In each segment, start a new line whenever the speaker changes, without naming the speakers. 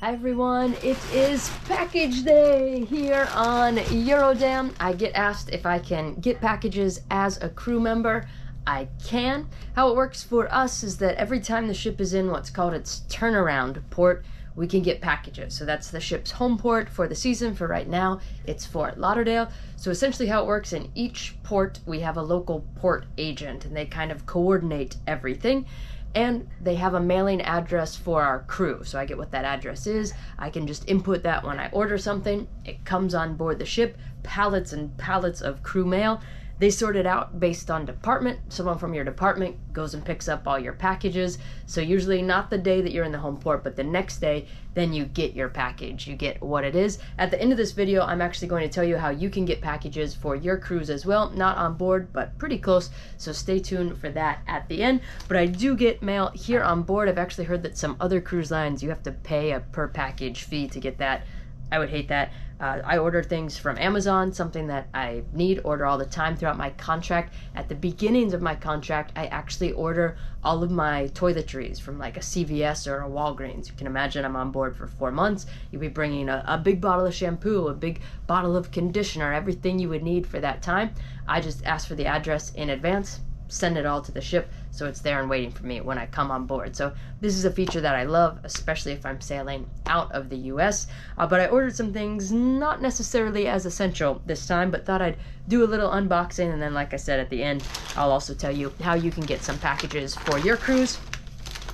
Hi everyone, it is package day here on Eurodam. I get asked if I can get packages as a crew member. I can. How it works for us is that every time the ship is in what's called its turnaround port, we can get packages. So that's the ship's home port for the season. For right now, it's Fort Lauderdale. So essentially how it works, in each port we have a local port agent and they kind of coordinate everything. And they have a mailing address for our crew. So I get what that address is. I can just input that when I order something. It comes on board the ship, pallets and pallets of crew mail. They sort it out based on department. Someone from your department goes and picks up all your packages. So usually not the day that you're in the home port, but the next day, then you get your package. You get what it is. At the end of this video, I'm actually going to tell you how you can get packages for your cruise as well. Not on board, but pretty close. So stay tuned for that at the end. But I do get mail here on board. I've actually heard that some other cruise lines, you have to pay a per package fee to get that. I would hate that. I order things from Amazon, something that I order all the time throughout my contract. At the beginnings of my contract, I actually order all of my toiletries from like a CVS or a Walgreens. You can imagine I'm on board for 4 months. You'll be bringing a big bottle of shampoo, a big bottle of conditioner, everything you would need for that time. I just ask for the address in advance, send it all to the ship, so it's there and waiting for me when I come on board. So this is a feature that I love, especially if I'm sailing out of the US. But I ordered some things not necessarily as essential this time, but thought I'd do a little unboxing, and then like I said at the end, I'll also tell you how you can get some packages for your cruise.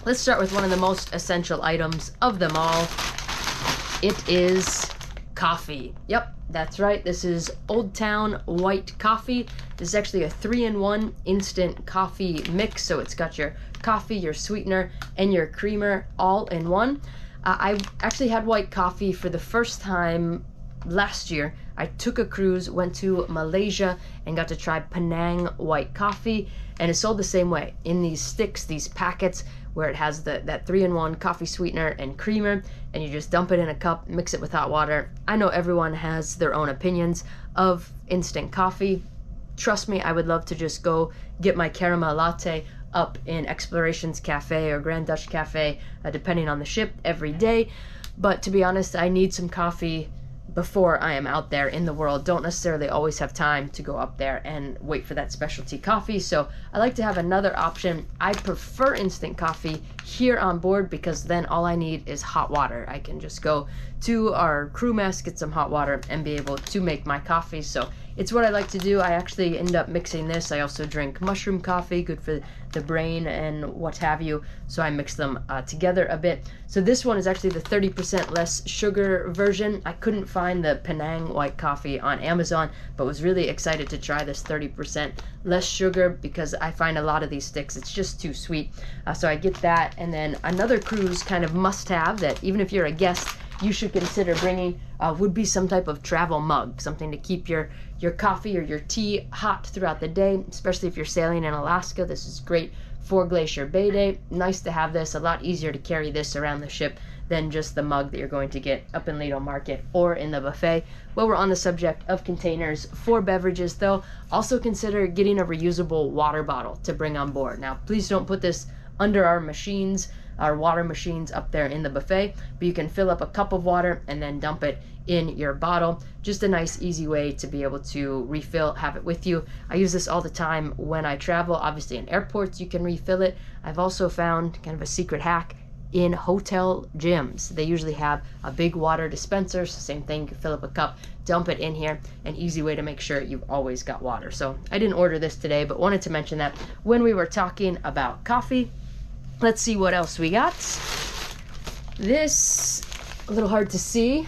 Let's start with one of the most essential items of them all. It is coffee. Yep, that's right. This is Old Town white coffee. This is actually a 3-in-1 instant coffee mix. So it's got your coffee, your sweetener, and your creamer all in one. I actually had white coffee for the first time last year. I took a cruise, went to Malaysia, and got to try Penang white coffee. And it's sold the same way, in these sticks, these packets, where it has that 3-in-1 coffee sweetener and creamer, and you just dump it in a cup, mix it with hot water. I know everyone has their own opinions of instant coffee. Trust me, I would love to just go get my caramel latte up in Explorations Cafe or Grand Dutch Cafe, depending on the ship, every day. But to be honest, I need some coffee before I am out there in the world. Don't necessarily always have time to go up there and wait for that specialty coffee. So I like to have another option. I prefer instant coffee here on board because then all I need is hot water. I can just go to our crew mess, get some hot water, and be able to make my coffee. So it's what I like to do. I actually end up mixing this. I also drink mushroom coffee, good for the brain and what have you. So I mix them together a bit. So this one is actually the 30% less sugar version. I couldn't find the Penang white coffee on Amazon, but was really excited to try this 30% less sugar because I find a lot of these sticks, it's just too sweet. So I get that. And then another cruise kind of must have that even if you're a guest, you should consider bringing would be some type of travel mug, something to keep your coffee or your tea hot throughout the day, especially if you're sailing in Alaska. This is great for Glacier Bay Day. Nice to have this, a lot easier to carry this around the ship than just the mug that you're going to get up in Lido Market or in the buffet. While we're on the subject of containers for beverages though, also consider getting a reusable water bottle to bring on board. Now, please don't put this under our machines, our water machines up there in the buffet, but you can fill up a cup of water and then dump it in your bottle. Just a nice, easy way to be able to refill, have it with you. I use this all the time when I travel. Obviously in airports, you can refill it. I've also found kind of a secret hack in hotel gyms. They usually have a big water dispenser, so same thing, you can fill up a cup, dump it in here, an easy way to make sure you've always got water. So I didn't order this today, but wanted to mention that when we were talking about coffee. Let's see what else we got. This, a little hard to see,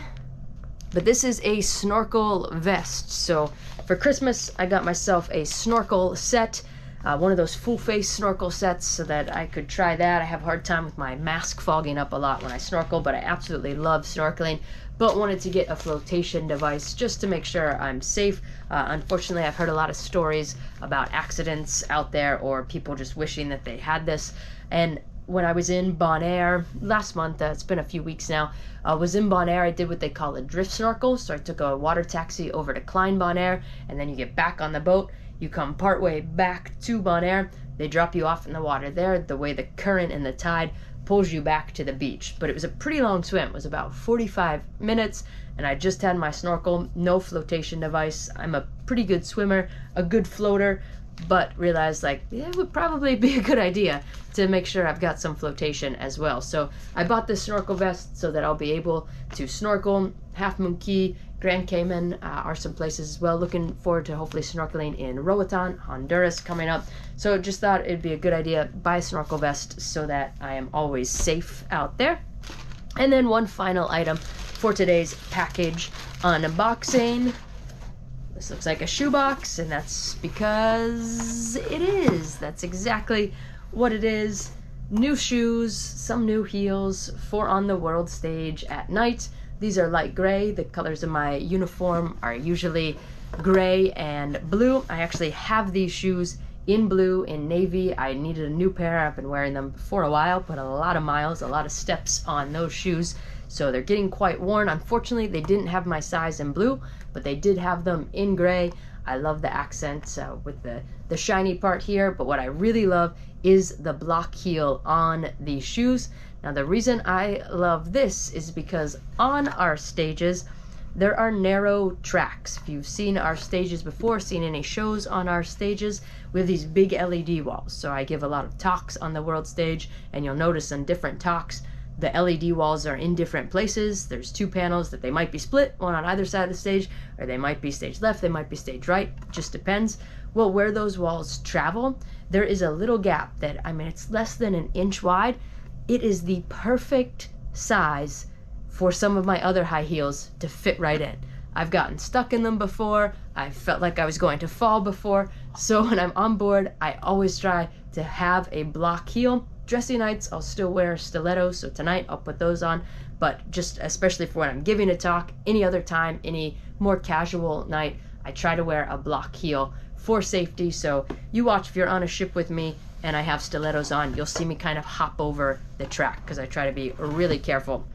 but this is a snorkel vest. So for Christmas, I got myself a snorkel set, one of those full face snorkel sets so that I could try that. I have a hard time with my mask fogging up a lot when I snorkel, but I absolutely love snorkeling, but wanted to get a flotation device just to make sure I'm safe. Unfortunately, I've heard a lot of stories about accidents out there or people just wishing that they had this. And when I was in Bonaire last month, it's been a few weeks now, was in Bonaire, I did what they call a drift snorkel. So I took a water taxi over to Klein Bonaire, and then you get back on the boat. You come partway back to Bonaire, They drop you off in the water there, the way the current and the tide pulls you back to the beach. But it was a pretty long swim. It was about 45 minutes, and I just had my snorkel, no flotation device. I'm a pretty good swimmer, a good floater, but realized it would probably be a good idea to make sure I've got some flotation as well. So I bought this snorkel vest so that I'll be able to snorkel. Half Moon Cay, Grand Cayman are some places as well. Looking forward to hopefully snorkeling in Roatan, Honduras coming up. So just thought it'd be a good idea, buy a snorkel vest so that I am always safe out there. And then one final item for today's package unboxing. This looks like a shoebox, and that's because it is. That's exactly what it is. New shoes, some new heels for on the world stage at night. These are light gray. The colors of my uniform are usually gray and blue. I actually have these shoes in blue, in navy. I needed a new pair. I've been wearing them for a while, put a lot of miles, a lot of steps on those shoes. So they're getting quite worn. Unfortunately, they didn't have my size in blue, but they did have them in gray. I love the accent with the shiny part here, but what I really love is the block heel on these shoes. Now, the reason I love this is because on our stages, there are narrow tracks. If you've seen our stages before, seen any shows on our stages, we have these big LED walls. So I give a lot of talks on the world stage, and you'll notice on different talks, the LED walls are in different places. There's two panels that they might be split, one on either side of the stage, or they might be stage left, they might be stage right, just depends. Well, where those walls travel, there is a little gap that, it's less than an inch wide. It is the perfect size for some of my other high heels to fit right in. I've gotten stuck in them before. I felt like I was going to fall before. So when I'm on board, I always try to have a block heel. Dressy nights, I'll still wear stilettos, so tonight I'll put those on, but just especially for when I'm giving a talk, any other time, any more casual night, I try to wear a block heel for safety. So you watch, if you're on a ship with me and I have stilettos on, you'll see me kind of hop over the track because I try to be really careful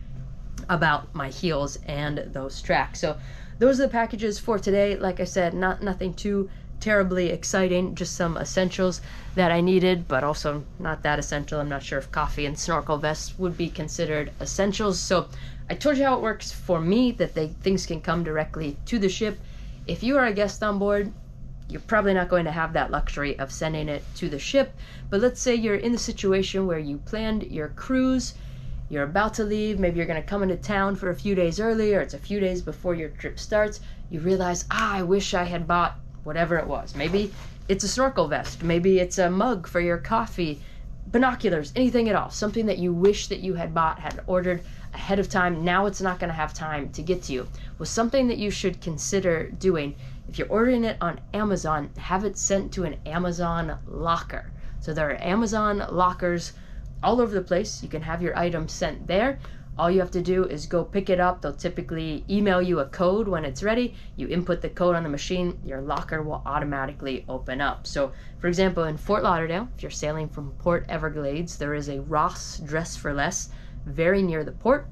about my heels and those tracks. So those are the packages for today. Like I said, nothing too terribly exciting, just some essentials that I needed, but also not that essential. I'm not sure if coffee and snorkel vests would be considered essentials. So I told you how it works for me, that things can come directly to the ship. If you are a guest on board, you're probably not going to have that luxury of sending it to the ship. But let's say you're in the situation where you planned your cruise, you're about to leave, maybe you're going to come into town for a few days early, or it's a few days before your trip starts. You realize, I wish I had bought whatever it was. Maybe it's a snorkel vest, maybe it's a mug for your coffee, binoculars, anything at all, something that you wish that you had bought, had ordered ahead of time. Now it's not going to have time to get to you. Well, something that you should consider doing, if you're ordering it on Amazon, have it sent to an Amazon locker. So there are Amazon lockers all over the place. You can have your item sent there. All you have to do is go pick it up. They'll typically email you a code when it's ready. You input the code on the machine, your locker will automatically open up. So, for example, in Fort Lauderdale, if you're sailing from Port Everglades, there is a Ross Dress for Less very near the port.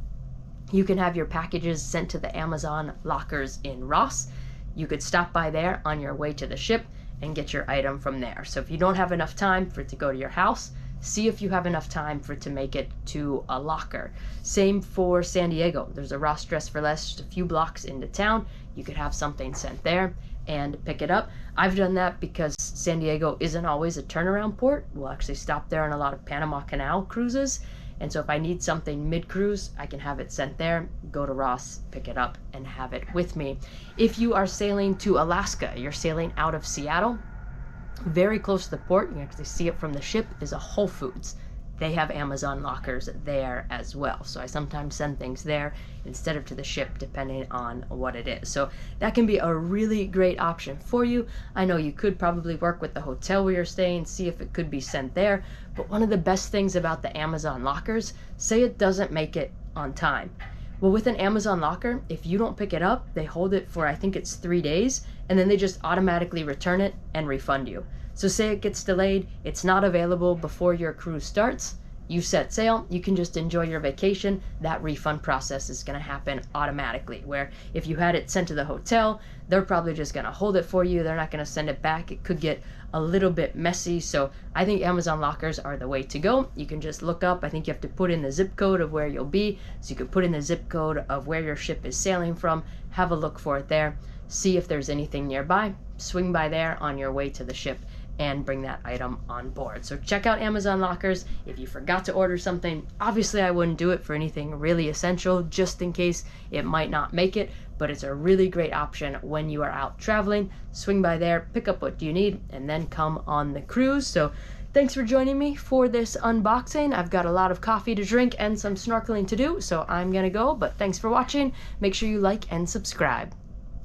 You can have your packages sent to the Amazon lockers in Ross. You could stop by there on your way to the ship and get your item from there. So if you don't have enough time for it to go to your house, see if you have enough time for it to make it to a locker. Same for San Diego. There's a Ross Dress for Less just a few blocks into town. You could have something sent there and pick it up. I've done that because San Diego isn't always a turnaround port. We'll actually stop there on a lot of Panama Canal cruises. And so if I need something mid-cruise, I can have it sent there, go to Ross, pick it up, and have it with me. If you are sailing to Alaska, you're sailing out of Seattle, very close to the port, you can actually see it from the ship, is a Whole Foods. They have Amazon lockers there as well. So I sometimes send things there instead of to the ship, depending on what it is. So that can be a really great option for you. I know you could probably work with the hotel where you're staying, see if it could be sent there. But one of the best things about the Amazon lockers, say it doesn't make it on time. Well, with an Amazon locker, if you don't pick it up, they hold it for, I think it's 3 days, and then they just automatically return it and refund you. So say it gets delayed, it's not available before your cruise starts, you set sail, you can just enjoy your vacation. That refund process is going to happen automatically, where if you had it sent to the hotel, they're probably just going to hold it for you. They're not going to send it back. It could get a little bit messy. So I think Amazon lockers are the way to go. You can just look up, I think you have to put in the zip code of where you'll be. So you could put in the zip code of where your ship is sailing from, have a look for it there, see if there's anything nearby, swing by there on your way to the ship, and bring that item on board. So check out Amazon lockers. If you forgot to order something, obviously I wouldn't do it for anything really essential, just in case it might not make it, but it's a really great option when you are out traveling. Swing by there, pick up what you need, and then come on the cruise. So thanks for joining me for this unboxing. I've got a lot of coffee to drink and some snorkeling to do, so I'm gonna go, but thanks for watching. Make sure you like and subscribe.